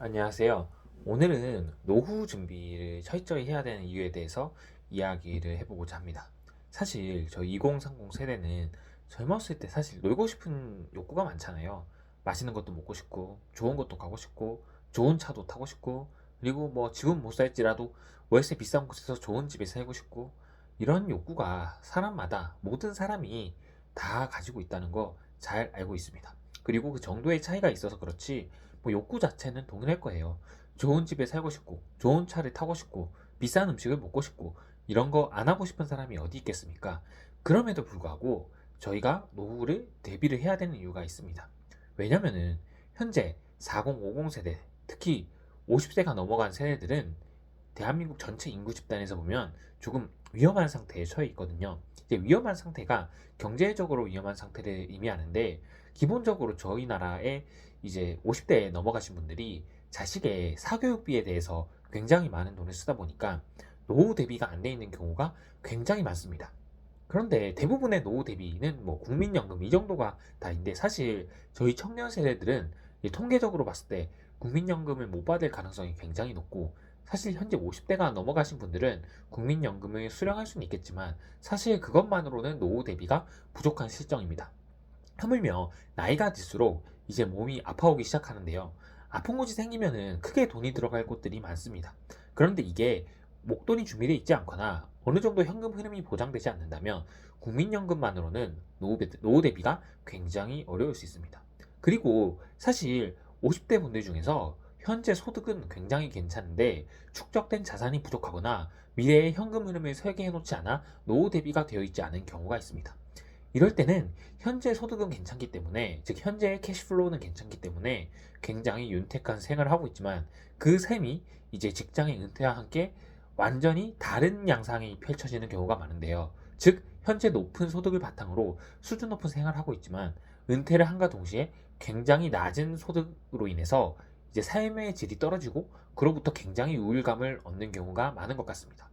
안녕하세요. 오늘은 노후 준비를 철저히 해야 되는 이유에 대해서 이야기를 해보고자 합니다. 사실 저 2030 세대는 젊었을 때 사실 놀고 싶은 욕구가 많잖아요. 맛있는 것도 먹고 싶고, 좋은 것도 가고 싶고, 좋은 차도 타고 싶고, 그리고 뭐 집은 못 살지라도 월세 비싼 곳에서 좋은 집에 살고 싶고, 이런 욕구가 사람마다 모든 사람이 다 가지고 있다는 거 잘 알고 있습니다. 그리고 그 정도의 차이가 있어서 그렇지 뭐 욕구 자체는 동일할 거예요. 좋은 집에 살고 싶고, 좋은 차를 타고 싶고, 비싼 음식을 먹고 싶고, 이런 거 안 하고 싶은 사람이 어디 있겠습니까? 그럼에도 불구하고 저희가 노후를 대비를 해야 되는 이유가 있습니다. 왜냐면은 현재 4050 세대, 특히 50세가 넘어간 세대들은 대한민국 전체 인구 집단에서 보면 조금 위험한 상태에 처해 있거든요. 이제 위험한 상태가 경제적으로 위험한 상태를 의미하는데, 기본적으로 저희 나라에 이제 50대에 넘어가신 분들이 자식의 사교육비에 대해서 굉장히 많은 돈을 쓰다 보니까 노후 대비가 안 돼 있는 경우가 굉장히 많습니다. 그런데 대부분의 노후 대비는 뭐 국민연금 이 정도가 다인데, 사실 저희 청년 세대들은 통계적으로 봤을 때 국민연금을 못 받을 가능성이 굉장히 높고, 사실 현재 50대가 넘어가신 분들은 국민연금을 수령할 수는 있겠지만 사실 그것만으로는 노후 대비가 부족한 실정입니다. 하물며 나이가 들수록 이제 몸이 아파오기 시작하는데요. 아픈 곳이 생기면은 크게 돈이 들어갈 곳들이 많습니다. 그런데 이게 목돈이 준비되어 있지 않거나 어느 정도 현금 흐름이 보장되지 않는다면 국민연금만으로는 노후 대비가 굉장히 어려울 수 있습니다. 그리고 사실 50대 분들 중에서 현재 소득은 굉장히 괜찮은데 축적된 자산이 부족하거나 미래의 현금 흐름을 설계해 놓지 않아 노후 대비가 되어 있지 않은 경우가 있습니다. 이럴 때는 현재 소득은 괜찮기 때문에, 즉 현재의 캐시플로우는 괜찮기 때문에 굉장히 윤택한 생활을 하고 있지만, 그 셈이 이제 직장의 은퇴와 함께 완전히 다른 양상이 펼쳐지는 경우가 많은데요. 즉 현재 높은 소득을 바탕으로 수준 높은 생활을 하고 있지만 은퇴를 한과 동시에 굉장히 낮은 소득으로 인해서 이제 삶의 질이 떨어지고 그로부터 굉장히 우울감을 얻는 경우가 많은 것 같습니다.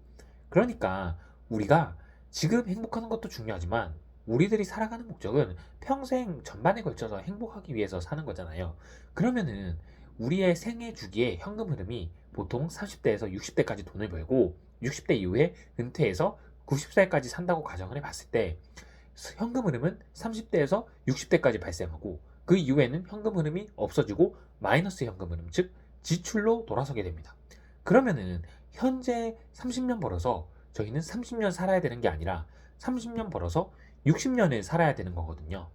그러니까 우리가 지금 행복하는 것도 중요하지만 우리들이 살아가는 목적은 평생 전반에 걸쳐서 행복하기 위해서 사는 거잖아요. 그러면은 우리의 생애 주기의 현금 흐름이 보통 30대에서 60대까지 돈을 벌고 60대 이후에 은퇴해서 90살까지 산다고 가정을 해봤을 때, 현금 흐름은 30대에서 60대까지 발생하고 그 이후에는 현금 흐름이 없어지고 마이너스 현금 흐름, 즉 지출로 돌아서게 됩니다. 그러면은 현재 30년 벌어서 저희는 30년 살아야 되는 게 아니라 30년 벌어서 60년을 살아야 되는 거거든요.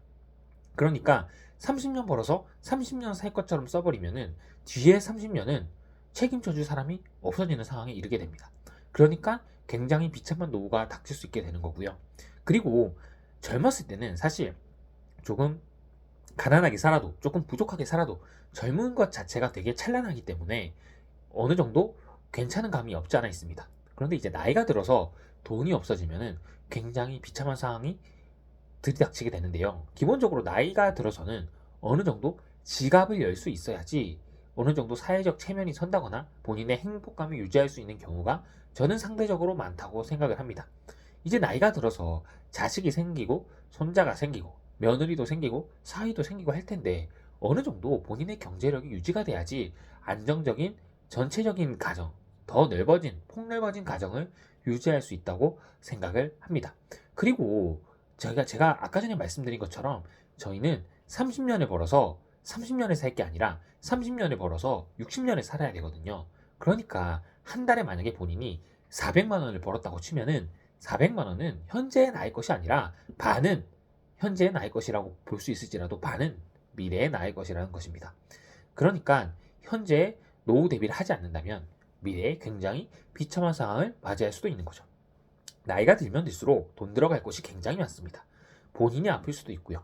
그러니까 30년 벌어서 30년 살 것처럼 써버리면은 뒤에 30년은 책임져 줄 사람이 없어지는 상황에 이르게 됩니다. 그러니까 굉장히 비참한 노후가 닥칠 수 있게 되는 거고요. 그리고 젊었을 때는 사실 조금 가난하게 살아도, 조금 부족하게 살아도 젊은 것 자체가 되게 찬란하기 때문에 어느 정도 괜찮은 감이 없지 않아 있습니다. 그런데 이제 나이가 들어서 돈이 없어지면은 굉장히 비참한 상황이 들이닥치게 되는데요. 기본적으로 나이가 들어서는 어느 정도 지갑을 열 수 있어야지 어느 정도 사회적 체면이 선다거나 본인의 행복감을 유지할 수 있는 경우가 저는 상대적으로 많다고 생각을 합니다. 이제 나이가 들어서 자식이 생기고 손자가 생기고 며느리도 생기고 사위도 생기고 할 텐데 어느 정도 본인의 경제력이 유지가 돼야지 안정적인 전체적인 가정, 더 넓어진 폭넓어진 가정을 유지할 수 있다고 생각을 합니다. 그리고 제가 아까 전에 말씀드린 것처럼 저희는 30년을 벌어서 30년을 살 게 아니라 30년을 벌어서 60년을 살아야 되거든요. 그러니까 한 달에 만약에 본인이 400만 원을 벌었다고 치면은 400만 원은 현재의 나의 것이 아니라 반은 현재의 나의 것이라고 볼 수 있을지라도 반은 미래의 나의 것이라는 것입니다. 그러니까 현재 노후 대비를 하지 않는다면 미래에 굉장히 비참한 상황을 맞이할 수도 있는 거죠. 나이가 들면 들수록 돈 들어갈 곳이 굉장히 많습니다. 본인이 아플 수도 있고요.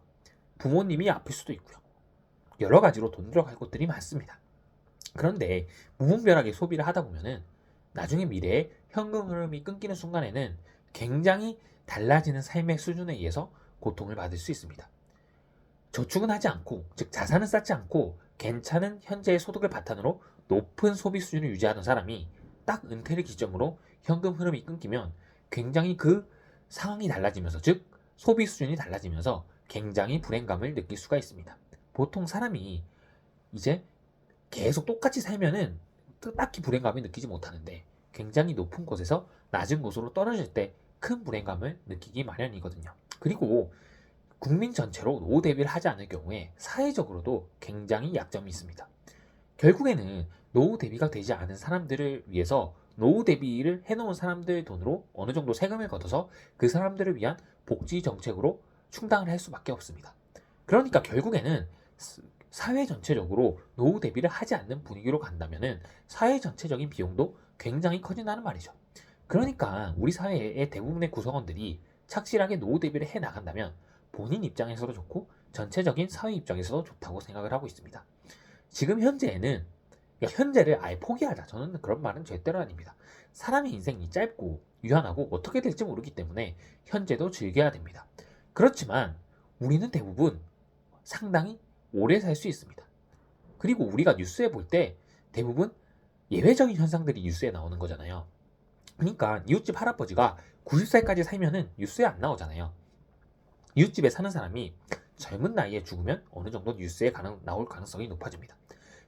부모님이 아플 수도 있고요. 여러 가지로 돈 들어갈 곳들이 많습니다. 그런데 무분별하게 소비를 하다 보면은 나중에 미래에 현금 흐름이 끊기는 순간에는 굉장히 달라지는 삶의 수준에 의해서 고통을 받을 수 있습니다. 저축은 하지 않고, 즉 자산은 쌓지 않고 괜찮은 현재의 소득을 바탕으로 높은 소비 수준을 유지하던 사람이 딱 은퇴를 기점으로 현금 흐름이 끊기면 굉장히 그 상황이 달라지면서, 즉 소비 수준이 달라지면서 굉장히 불행감을 느낄 수가 있습니다. 보통 사람이 이제 계속 똑같이 살면은 딱히 불행감을 느끼지 못하는데 굉장히 높은 곳에서 낮은 곳으로 떨어질 때 큰 불행감을 느끼기 마련이거든요. 그리고 국민 전체로 노후 대비를 하지 않을 경우에 사회적으로도 굉장히 약점이 있습니다. 결국에는 노후 대비가 되지 않은 사람들을 위해서 노후 대비를 해놓은 사람들 돈으로 어느 정도 세금을 걷어서 그 사람들을 위한 복지 정책으로 충당을 할 수밖에 없습니다. 그러니까 결국에는 사회 전체적으로 노후 대비를 하지 않는 분위기로 간다면은 사회 전체적인 비용도 굉장히 커진다는 말이죠. 그러니까 우리 사회의 대부분의 구성원들이 착실하게 노후 대비를 해 나간다면 본인 입장에서도 좋고 전체적인 사회 입장에서도 좋다고 생각을 하고 있습니다. 지금 현재에는 현재를 아예 포기하자. 저는 그런 말은 절대로 아닙니다. 사람의 인생이 짧고 유한하고 어떻게 될지 모르기 때문에 현재도 즐겨야 됩니다. 그렇지만 우리는 대부분 상당히 오래 살 수 있습니다. 그리고 우리가 뉴스에 볼 때 대부분 예외적인 현상들이 뉴스에 나오는 거잖아요. 그러니까 이웃집 할아버지가 90살까지 살면은 뉴스에 안 나오잖아요. 이웃집에 사는 사람이 젊은 나이에 죽으면 어느 정도 뉴스에 나올 가능성이 높아집니다.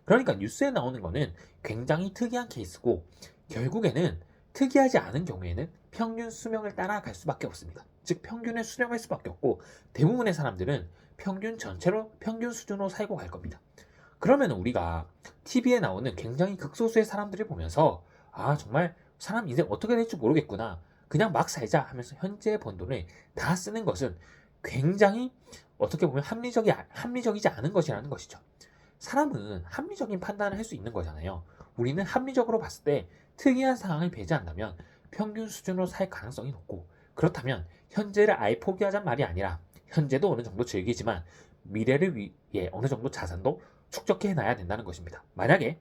그러니까 뉴스에 나오는 거는 굉장히 특이한 케이스고 결국에는 특이하지 않은 경우에는 평균 수명을 따라갈 수밖에 없습니다. 즉 평균에 수렴할 수밖에 없고 대부분의 사람들은 평균 수준으로 살고 갈 겁니다. 그러면 우리가 TV에 나오는 굉장히 극소수의 사람들을 보면서 아 정말 사람 인생 어떻게 될지 모르겠구나 그냥 막 살자 하면서 현재 번 돈을 다 쓰는 것은 굉장히 어떻게 보면 합리적이지 않은 것이라는 것이죠. 사람은 합리적인 판단을 할 수 있는 거잖아요. 우리는 합리적으로 봤을 때 특이한 상황을 배제한다면 평균 수준으로 살 가능성이 높고 그렇다면 현재를 아예 포기하자는 말이 아니라 현재도 어느 정도 즐기지만 미래를 위해 어느 정도 자산도 축적해 놔야 된다는 것입니다. 만약에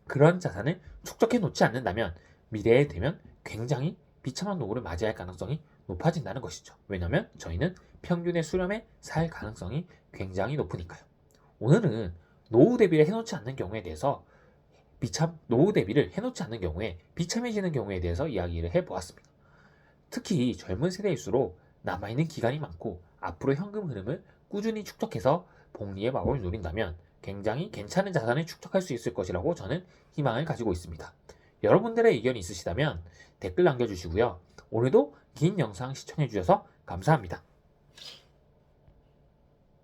그런 자산을 축적해 놓지 않는다면 미래에 되면 굉장히 비참한 노후를 맞이할 가능성이 높아진다는 것이죠. 왜냐하면 저희는 평균의 수렴에 살 가능성이 굉장히 높으니까요. 오늘은 노후 대비를 해놓지 않는 경우에 대해서 노후 대비를 해놓지 않는 경우에 비참해지는 경우에 대해서 이야기를 해보았습니다. 특히 젊은 세대일수록 남아있는 기간이 많고 앞으로 현금 흐름을 꾸준히 축적해서 복리의 마법을 누린다면 굉장히 괜찮은 자산을 축적할 수 있을 것이라고 저는 희망을 가지고 있습니다. 여러분들의 의견이 있으시다면 댓글 남겨주시고요. 오늘도 긴 영상 시청해주셔서 감사합니다.